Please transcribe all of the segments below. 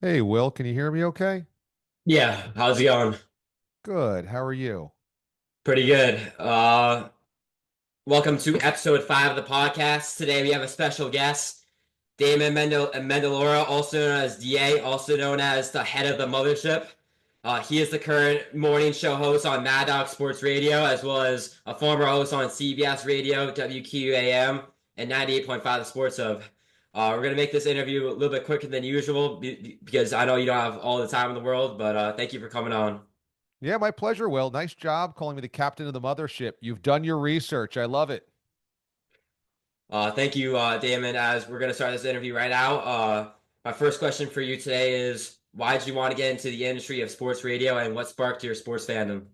Hey, Will, can you hear me okay? Yeah, how's it going? Good. How are you? Pretty good. Welcome to episode 5 of the podcast. Today we have a special guest, Damon Amendolara, also known as DA, also known as the head of the mothership. He is the current morning show host on Mad Dog Sports Radio, as well as a former host on CBS Radio, WQAM, and 98.5 The Sports Hub. We're going to make this interview a little bit quicker than usual because I know you don't have all the time in the world, but thank you for coming on. Yeah, my pleasure, Will. Nice job calling me the captain of the mothership. You've done your research. I love it. Thank you, Damon. As we're going to start this interview right now, my first question for you today is why did you want to get into the industry of sports radio and what sparked your sports fandom?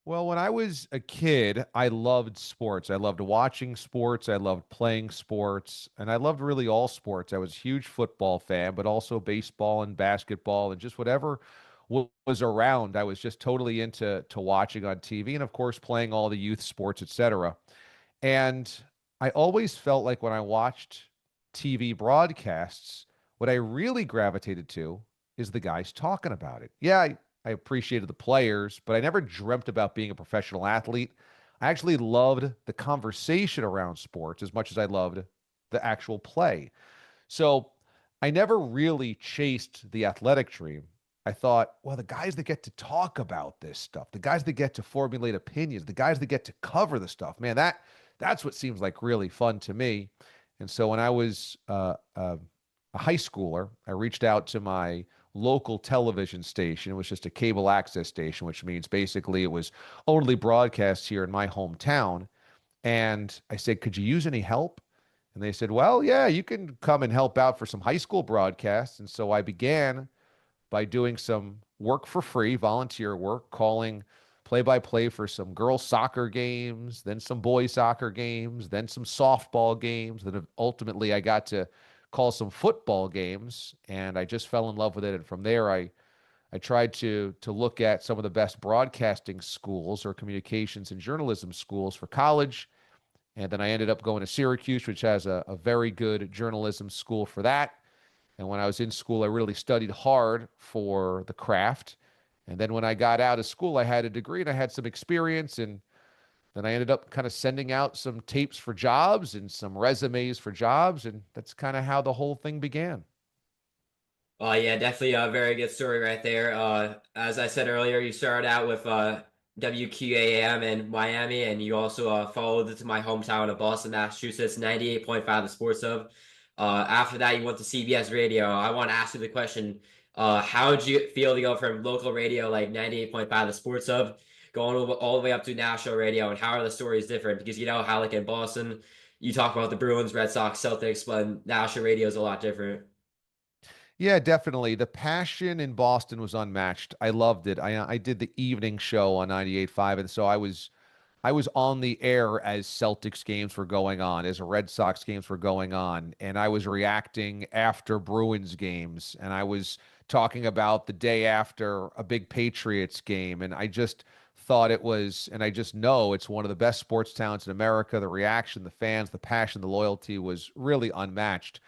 Well, when I was a kid, I loved sports. I loved watching sports. I loved playing sports, and I loved really all sports. I was a huge football fan, but also baseball and basketball and just whatever was around. I was just totally into watching on TV and of course playing all the youth sports, etc. And I always felt like when I watched TV broadcasts, what I really gravitated to is the guys talking about it. Yeah, I appreciated the players, but I never dreamt about being a professional athlete. I actually loved the conversation around sports as much as I loved the actual play. So I never really chased the athletic dream. I thought, well, the guys that get to talk about this stuff, the guys that get to formulate opinions, the guys that get to cover the stuff, man, that's what seems like really fun to me. And so when I was a high schooler, I reached out to my local television station. It was just a cable access station, which means basically it was only broadcast here in my hometown. And I said, could you use any help? And they said, well, yeah, you can come and help out for some high school broadcasts. And so I began by doing some work for free, volunteer work, calling play by play for some girls' soccer games, then some boys' soccer games, then some softball games. Then ultimately, I got to call some football games, and I just fell in love with it. And from there, I tried to look at some of the best broadcasting schools or communications and journalism schools for college. And then I ended up going to Syracuse, which has a very good journalism school for that. And when I was in school, I really studied hard for the craft. And then when I got out of school, I had a degree and I had some experience. And then I ended up kind of sending out some tapes for jobs and some resumes for jobs. And that's kind of how the whole thing began. Yeah, definitely a very good story right there. As I said earlier, you started out with WQAM in Miami, and you also followed it to my hometown of Boston, Massachusetts, 98.5 The Sports Hub. After that, you went to CBS Radio. I want to ask you the question, how did you feel to go from local radio like 98.5 The Sports Hub, going all the way up to national radio, and how are the stories different? Because you know how like in Boston, you talk about the Bruins, Red Sox, Celtics, but national radio is a lot different. Yeah, definitely. The passion in Boston was unmatched. I loved it. I did the evening show on 98.5, and so I was on the air as Celtics games were going on, as Red Sox games were going on, and I was reacting after Bruins games, and I was talking about the day after a big Patriots game, and I just thought it was, and I just know it's one of the best sports towns in America. The reaction, the fans, the passion, the loyalty was really unmatched.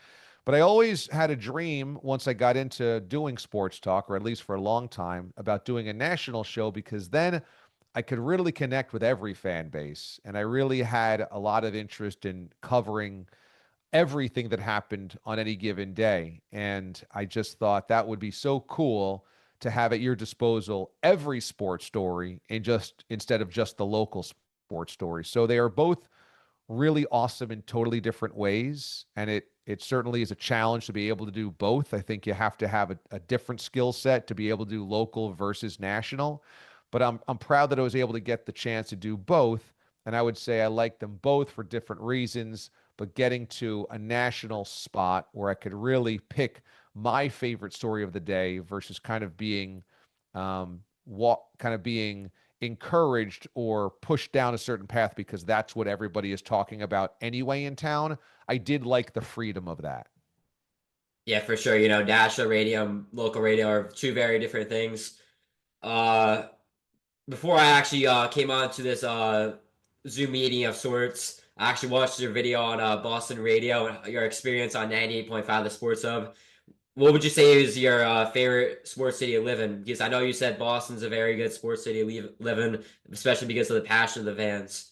But I always had a dream once I got into doing sports talk, or at least for a long time, about doing a national show because then I could really connect with every fan base. And I really had a lot of interest in covering everything that happened on any given day. And I just thought that would be so cool to have at your disposal every sports story and just instead of just the local sports story. So they are both really awesome in totally different ways. And it certainly is a challenge to be able to do both. I think you have to have a different skill set to be able to do local versus national. But I'm proud that I was able to get the chance to do both. And I would say I like them both for different reasons, but getting to a national spot where I could really pick my favorite story of the day versus kind of being what kind of being encouraged or pushed down a certain path because that's what everybody is talking about anyway in town. I did like the freedom of that. Yeah, for sure. You know, national radio and local radio are two very different things. Uh, Before I actually came on to this Zoom meeting of sorts, I actually watched your video on Boston Radio and your experience on 98.5 The Sports Hub. what would you say is your favorite sports city to live in? Because I know you said Boston's a very good sports city to live in, especially because of the passion of the fans.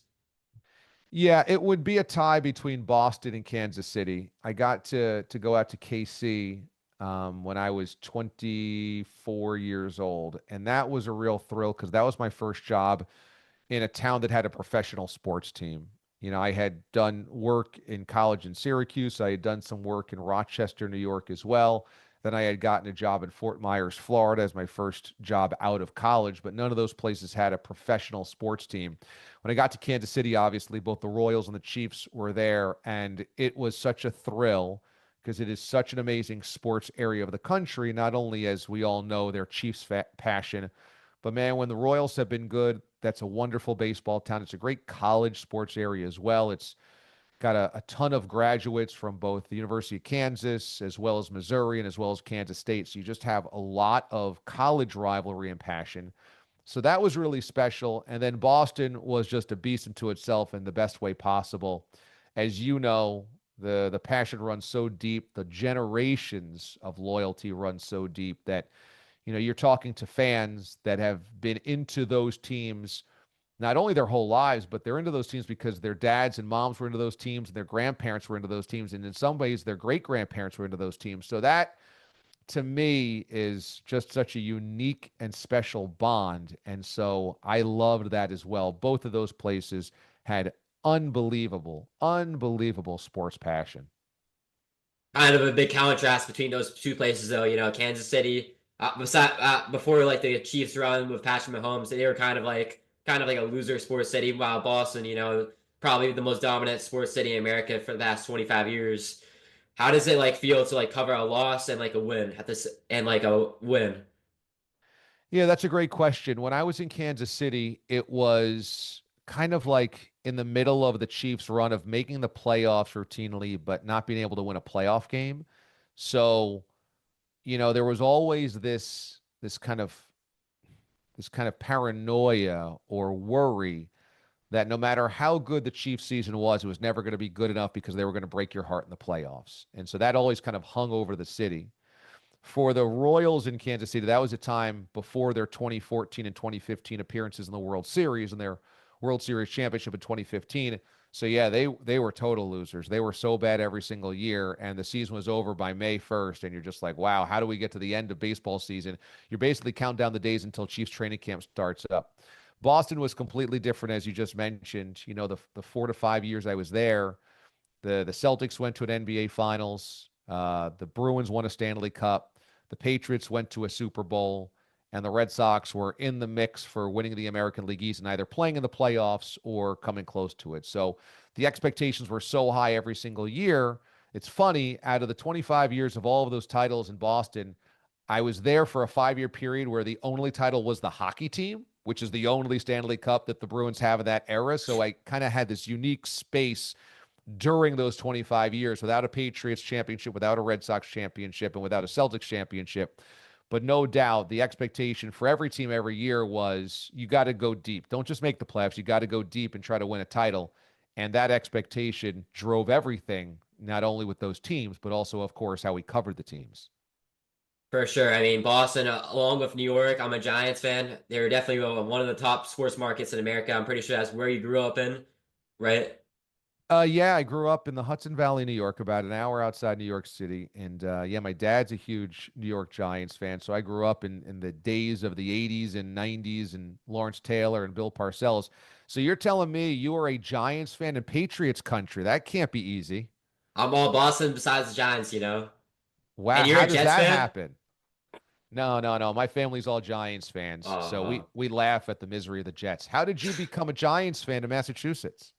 Yeah, it would be a tie between Boston and Kansas City. I got to go out to KC when I was 24 years old, and that was a real thrill because that was my first job in a town that had a professional sports team. You know, I had done work in college in Syracuse. I had done some work in Rochester, New York as well. Then I had gotten a job in Fort Myers, Florida as my first job out of college, but none of those places had a professional sports team. When I got to Kansas City, obviously both the Royals and the Chiefs were there, and it was such a thrill because it is such an amazing sports area of the country, not only as we all know their Chiefs passion, but man, when the Royals have been good, that's a wonderful baseball town. It's a great college sports area as well. It's got a ton of graduates from both the University of Kansas as well as Missouri and as well as Kansas State. So you just have a lot of college rivalry and passion. So that was really special. And then Boston was just a beast unto itself in the best way possible. As you know, the passion runs so deep, the generations of loyalty run so deep that you're talking to fans that have been into those teams not only their whole lives, but they're into those teams because their dads and moms were into those teams and their grandparents were into those teams. And in some ways, their great grandparents were into those teams. So that to me is just such a unique and special bond. And so I loved that as well. Both of those places had unbelievable sports passion. Kind of a big contrast between those two places, though. Kansas City, before like the Chiefs run with Patrick Mahomes, they were kind of like a loser sports city. While Boston, probably the most dominant sports city in America for the last 25 years. How does it like feel to like cover a loss and like a win at this and like a win? Yeah, that's a great question. When I was in Kansas City, it was kind of like in the middle of the Chiefs' run of making the playoffs routinely, but not being able to win a playoff game. So, there was always this kind of paranoia or worry that no matter how good the Chiefs season was, it was never going to be good enough because they were going to break your heart in the playoffs. And so that always kind of hung over the city. For the Royals in Kansas City, that was a time before their 2014 and 2015 appearances in the World Series and their World Series championship in 2015. So yeah, they were total losers. They were so bad every single year, and the season was over by May 1st, and you're just like, wow, how do we get to the end of baseball season? You're basically counting down the days until Chiefs training camp starts up. Boston was completely different, as you just mentioned. The 4 to 5 years I was there, the Celtics went to an NBA Finals. The Bruins won a Stanley Cup. The Patriots went to a Super Bowl, and the Red Sox were in the mix for winning the American League East and either playing in the playoffs or coming close to it. So the expectations were so high every single year. It's funny, out of the 25 years of all of those titles in Boston, I was there for a 5 year period where the only title was the hockey team, which is the only Stanley Cup that the Bruins have in that era. So I kind of had this unique space during those 25 years without a Patriots championship, without a Red Sox championship, and without a Celtics championship. But no doubt the expectation for every team every year was you got to go deep. Don't just make the playoffs. You got to go deep and try to win a title. And that expectation drove everything, not only with those teams, but also, of course, how we covered the teams. For sure. I mean, Boston, along with New York, I'm a Giants fan. They're definitely one of the top sports markets in America. I'm pretty sure that's where you grew up in, right? Yeah, I grew up in the Hudson Valley, New York, about an hour outside New York City. And yeah, my dad's a huge New York Giants fan. So I grew up in the days of the 80s and 90s and Lawrence Taylor and Bill Parcells. So you're telling me you are a Giants fan in Patriots country. That can't be easy. I'm all Boston besides the Giants. Wow, And you're how a does Jets that fan? happen? No, no, no. My family's all Giants fans. So we Uh, we laugh at the misery of the Jets. How did you become a Giants fan in Massachusetts?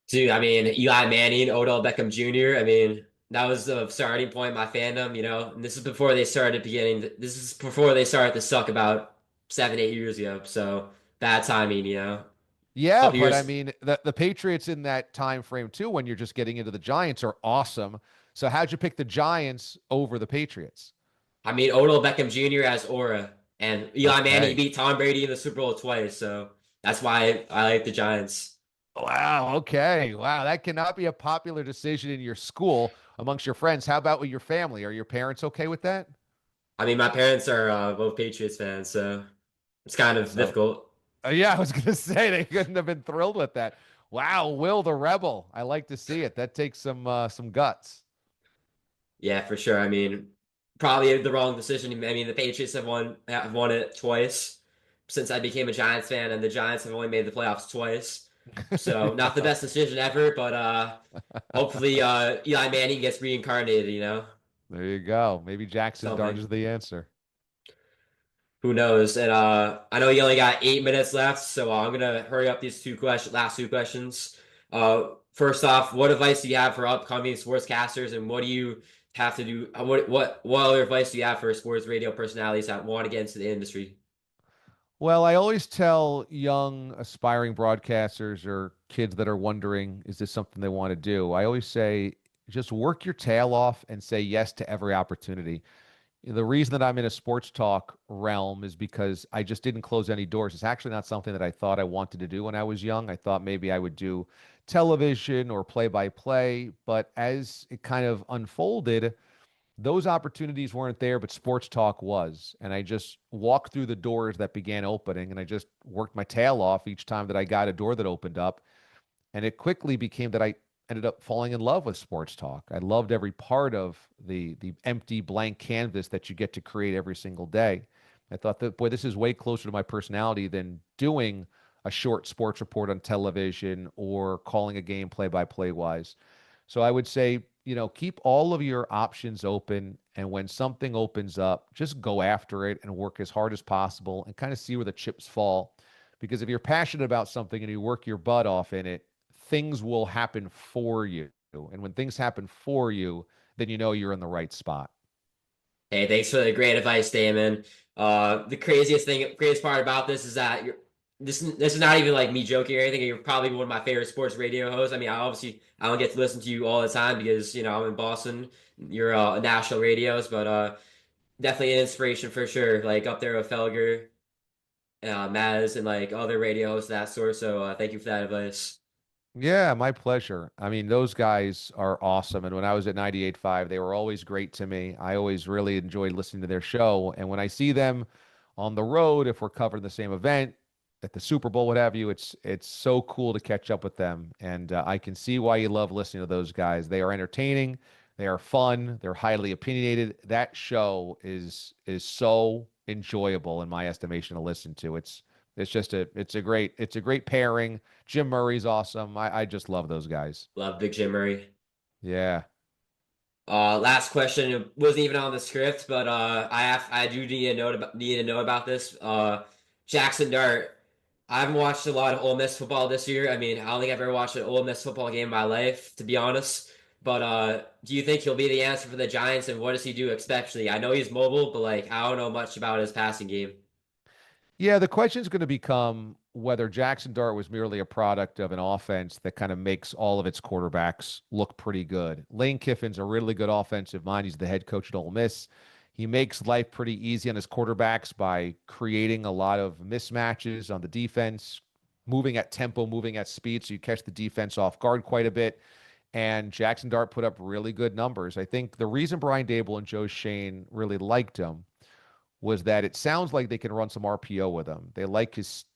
Dude, I mean, Eli Manning, Odell Beckham Jr. I mean, that was the starting point of my fandom. And this is before they started beginning. This is before they started to suck about 7, 8 years ago. So bad timing. Yeah, Couple but I years. mean, the Patriots in that time frame too, when you're just getting into the Giants, are awesome. So how'd you pick the Giants over the Patriots? I mean, Odell Beckham Jr. has aura, and Eli Manning Okay. beat Tom Brady in the Super Bowl twice. So that's why I like the Giants. Wow. Okay. Wow. That cannot be a popular decision in your school. amongst your friends. How about with your family? Are your parents okay with that? I mean, my parents are both Patriots fans, so it's kind of So, difficult. yeah, I was gonna say they couldn't have been thrilled with that. Wow, Will the Rebel. I like to see it. That takes some guts. Yeah, for sure. I mean, probably the wrong decision. I mean, the Patriots have won it twice since I became a Giants fan, and the Giants have only made the playoffs twice. So not the Yeah. best decision ever, but hopefully Eli Manning gets reincarnated, There you go. Maybe Jackson Dart something. is the answer. Who knows? And I know you only got 8 minutes left, so I'm gonna hurry up these last two questions. First off, what advice do you have for upcoming sportscasters, and what do you have to do? What other advice do you have for sports radio personalities that want to get into the industry? Well, I always tell young aspiring broadcasters or kids that are wondering, is this something they want to do? I always say, just work your tail off and say yes to every opportunity. The reason that I'm in a sports talk realm is because I just didn't close any doors. It's actually not something that I thought I wanted to do when I was young. I thought maybe I would do television or play by play, but as it kind of unfolded, those opportunities weren't there, but sports talk was. And I just walked through the doors that began opening and I just worked my tail off each time that I got a door that opened up. And it quickly became that I ended up falling in love with sports talk. I loved every part of the empty blank canvas that you get to create every single day. I thought that, boy, this is way closer to my personality than doing a short sports report on television or calling a game play by play wise. So I would say, keep all of your options open. And when something opens up, just go after it and work as hard as possible and kind of see where the chips fall. Because if you're passionate about something and you work your butt off in it, things will happen for you. And when things happen for you, then you know you're in the right spot. Hey, thanks for the great advice, Damon. The craziest part about this is that this is not even like me joking or anything. You're probably one of my favorite sports radio hosts. I mean, I don't get to listen to you all the time because I'm in Boston. You're national radios, but definitely an inspiration for sure. Like up there with Felger, Maz, and like other radio hosts of that sort. So thank you for that advice. Yeah, my pleasure. I mean, those guys are awesome. And when I was at 98.5, they were always great to me. I always really enjoyed listening to their show. And when I see them on the road, if we're covering the same event at the Super Bowl, what have you, it's so cool to catch up with them. And I can see why you love listening to those guys. They are entertaining, they are fun, they're highly opinionated. That show is so enjoyable in my estimation to listen to. It's a great pairing. Jim Murray's awesome. I just love those guys. Love Big Jim Murray. Yeah. Last question. It wasn't even on the script, but I do need to know about this. Jackson Dart. I haven't watched a lot of Ole Miss football this year. I mean, I don't think I've ever watched an Ole Miss football game in my life, to be honest. But do you think he'll be the answer for the Giants, and what does he do especially? I know he's mobile, but like I don't know much about his passing game. Yeah, the question is going to become whether Jackson Dart was merely a product of an offense that kind of makes all of its quarterbacks look pretty good. Lane Kiffin's a really good offensive mind. He's the head coach at Ole Miss. He makes life pretty easy on his quarterbacks by creating a lot of mismatches on the defense, moving at tempo, moving at speed, so you catch the defense off guard quite a bit. And Jackson Dart put up really good numbers. I think the reason Brian Dable and Joe Shane really liked him was that it sounds like they can run some RPO with him. They like his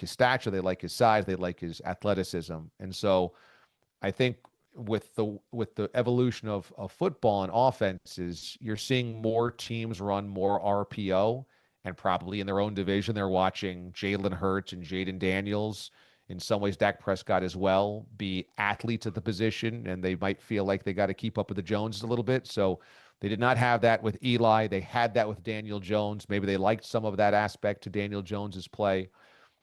stature, they like his size, they like his athleticism. And so I think with the evolution of football and offenses, you're seeing more teams run more RPO, and probably in their own division, they're watching Jalen Hurts and Jaden Daniels. In some ways, Dak Prescott as well, be athletes at the position, and they might feel like they got to keep up with the Joneses a little bit. So they did not have that with Eli. They had that with Daniel Jones. Maybe they liked some of that aspect to Daniel Jones's play.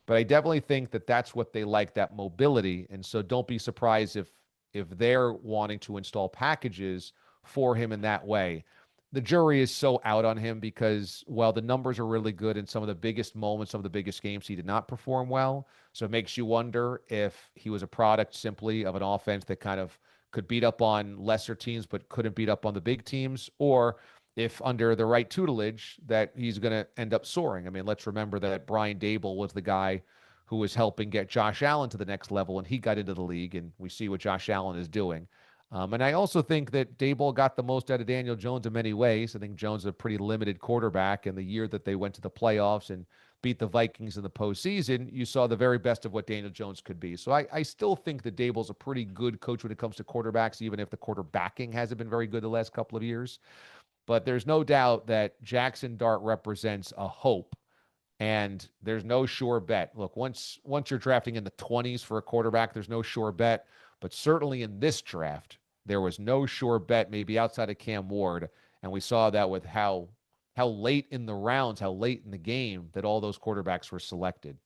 But I definitely think that that's what they like, that mobility. And so don't be surprised if they're wanting to install packages for him in that way. The jury is so out on him because while the numbers are really good in some of the biggest moments, some of the biggest games, he did not perform well. So it makes you wonder if he was a product simply of an offense that kind of could beat up on lesser teams but couldn't beat up on the big teams, or if under the right tutelage that he's going to end up soaring. I mean, let's remember that Brian Dable was the guy who was helping get Josh Allen to the next level, and he got into the league, and we see what Josh Allen is doing. And I also think that Daboll got the most out of Daniel Jones in many ways. I think Jones is a pretty limited quarterback. And the year that they went to the playoffs and beat the Vikings in the postseason, you saw the very best of what Daniel Jones could be. So I still think that Daboll's a pretty good coach when it comes to quarterbacks, even if the quarterbacking hasn't been very good the last couple of years. But there's no doubt that Jackson Dart represents a hope, and there's no sure bet. Look, once you're drafting in the 20s for a quarterback, there's no sure bet. But certainly in this draft, there was no sure bet, maybe outside of Cam Ward, and we saw that with how late in the rounds, how late in the game that all those quarterbacks were selected.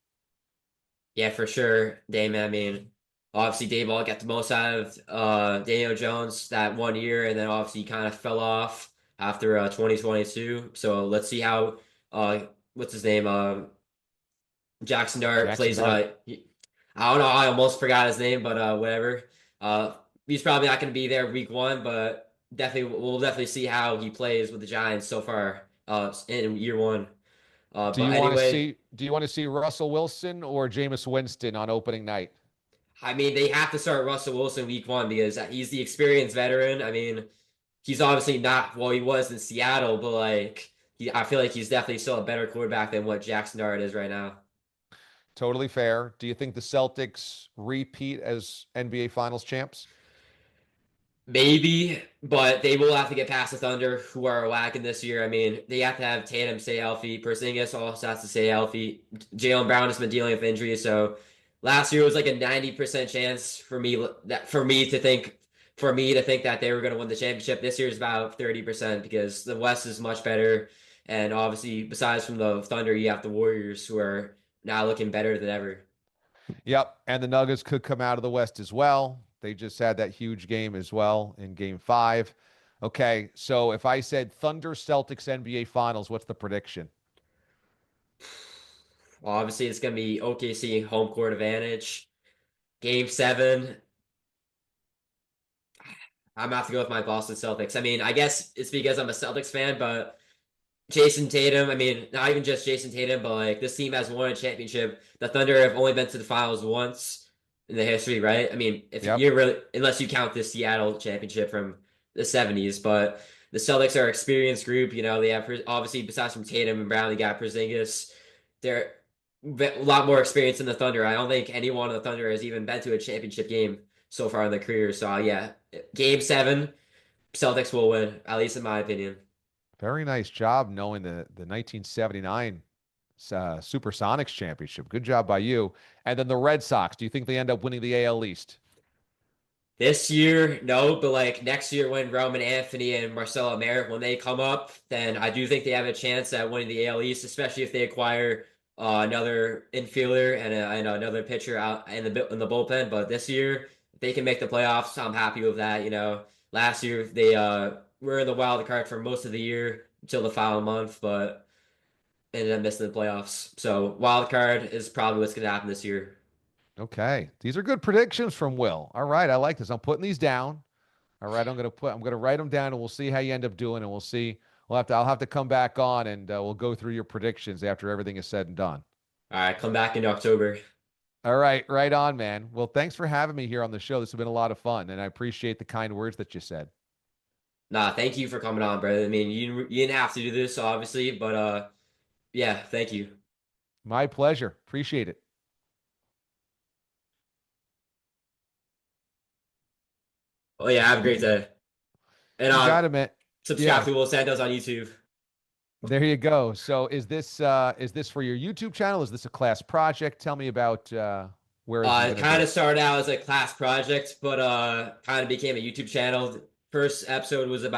Yeah, for sure, Damon. I mean, obviously Dayball got the most out of Daniel Jones that 1 year, and then obviously he kind of fell off after 2022. So let's see how what's his name Jackson Dart Jackson plays in Dart. I don't know. I almost forgot his name, but whatever. He's probably not going to be there week one, but definitely we'll definitely see how he plays with the Giants so far in year one. But anyway, Do you want to see Russell Wilson or Jameis Winston on opening night? I mean, they have to start Russell Wilson week one because he's the experienced veteran. I mean, he's obviously not well, he was in Seattle, but like I feel like he's definitely still a better quarterback than what Jackson Dart is right now. Totally fair. Do you think the Celtics repeat as NBA Finals champs? Maybe, but they will have to get past the Thunder, who are lacking this year. I mean, they have to have Tatum stay healthy. Porzingis also has to stay healthy. Jaylen Brown has been dealing with injuries, so last year was like a 90% chance for me to think that they were going to win the championship. This year is about 30% because the West is much better, and obviously, besides from the Thunder, you have the Warriors, who are now looking better than ever. Yep. And the Nuggets could come out of the West as well. They just had that huge game as well in game five. Okay. So if I said Thunder Celtics NBA Finals, what's the prediction? Well, obviously, it's going to be OKC home court advantage. Game seven, I'm gonna have to go with my Boston Celtics. I mean, I guess it's because I'm a Celtics fan, but Jason Tatum, I mean, not even just Jason Tatum, but like this team has won a championship. The Thunder have only been to the finals once in the history, right? I mean, if Yep. you really, unless you count the Seattle championship from the 70s, but the Celtics are an experienced group. You know, they have obviously, besides from Tatum and Brown, they got Porzingis. They're a lot more experience than the Thunder. I don't think anyone on the Thunder has even been to a championship game so far in their career. So, yeah, game seven, Celtics will win, at least in my opinion. Very nice job knowing the 1979 Supersonics championship. Good job by you. And then the Red Sox. Do you think they end up winning the AL East? This year, no, but like next year when Roman Anthony and Marcelo Mayer, when they come up, then I do think they have a chance at winning the AL East, especially if they acquire another infielder and another pitcher out in the bullpen. But this year, if they can make the playoffs, I'm happy with that. You know, last year they were in the wild card for most of the year until the final month, but ended up missing the playoffs. So wild card is probably what's going to happen this year. Okay. These are good predictions from Will. All right. I like this. I'm putting these down. All right. I'm going to write them down and we'll see how you end up doing and we'll see. I'll have to come back on and we'll go through your predictions after everything is said and done. All right, come back in October. All right. Right on, man. Well, thanks for having me here on the show. This has been a lot of fun and I appreciate the kind words that you said. Nah, thank you for coming on, brother. I mean, you didn't have to do this, obviously, but yeah, thank you. My pleasure. Appreciate it. Oh yeah, have a great day. And You got it, man. subscribe Yeah. to Will Santos on YouTube. There you go. So is this for your YouTube channel? Is this a class project? Tell me about where is this It going to kind of be? started out as a class project, but kind of became a YouTube channel. First episode was with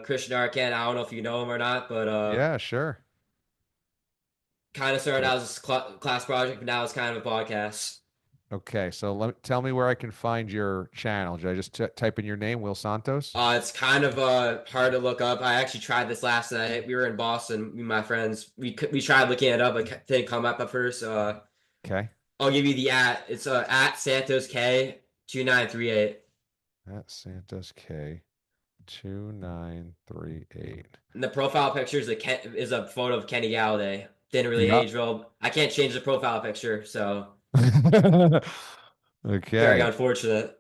Christian Arcand. I don't know if you know him or not, but Yeah, sure. kind of started So out as a class project, but now it's kind of a podcast. okay, so tell me where I can find your channel. Did I just type in your name, Will Santos? It's kind of hard to look up. I actually tried this last night. We were in Boston, me and my friends. We tried looking it up, but it didn't come up at first. Okay. I'll give you the at. It's at Santos K 2938. At Santos K 2938. And the profile picture is a photo of Kenny Galladay. Didn't really Yep. age well. I can't change the profile picture, so very Okay. unfortunate.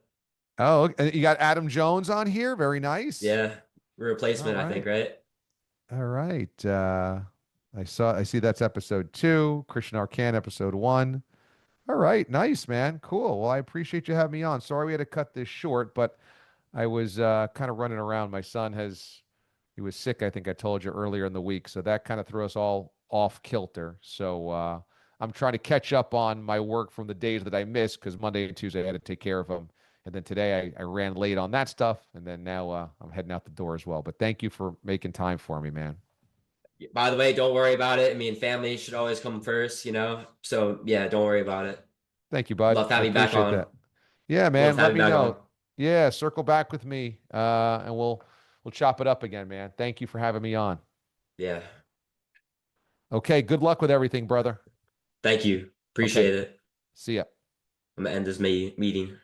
Oh, and you got Adam Jones on here. Very nice. Yeah, All replacement, I think, right. right? All right. I see that's episode two. Christian Arcan, episode one. All right. Nice, man. Cool. Well, I appreciate you having me on. Sorry we had to cut this short, but I was kind of running around. My son he was sick, I think I told you earlier in the week. So that kind of threw us all off kilter. So I'm trying to catch up on my work from the days that I missed because Monday and Tuesday I had to take care of him. And then today I ran late on that stuff. And then now I'm heading out the door as well. But thank you for making time for me, man. By the way, don't worry about it. I mean, family should always come first, you know? So, yeah, don't worry about it. Thank you, bud. Love to I have you back appreciate on. that. Yeah, Love man. to have Let you me back know. on. Yeah, circle back with me, and we'll chop it up again, man. Thank you for having me on. Yeah. Okay, good luck with everything, brother. Thank you. Okay, Appreciate it. see ya. I'm gonna end this meeting.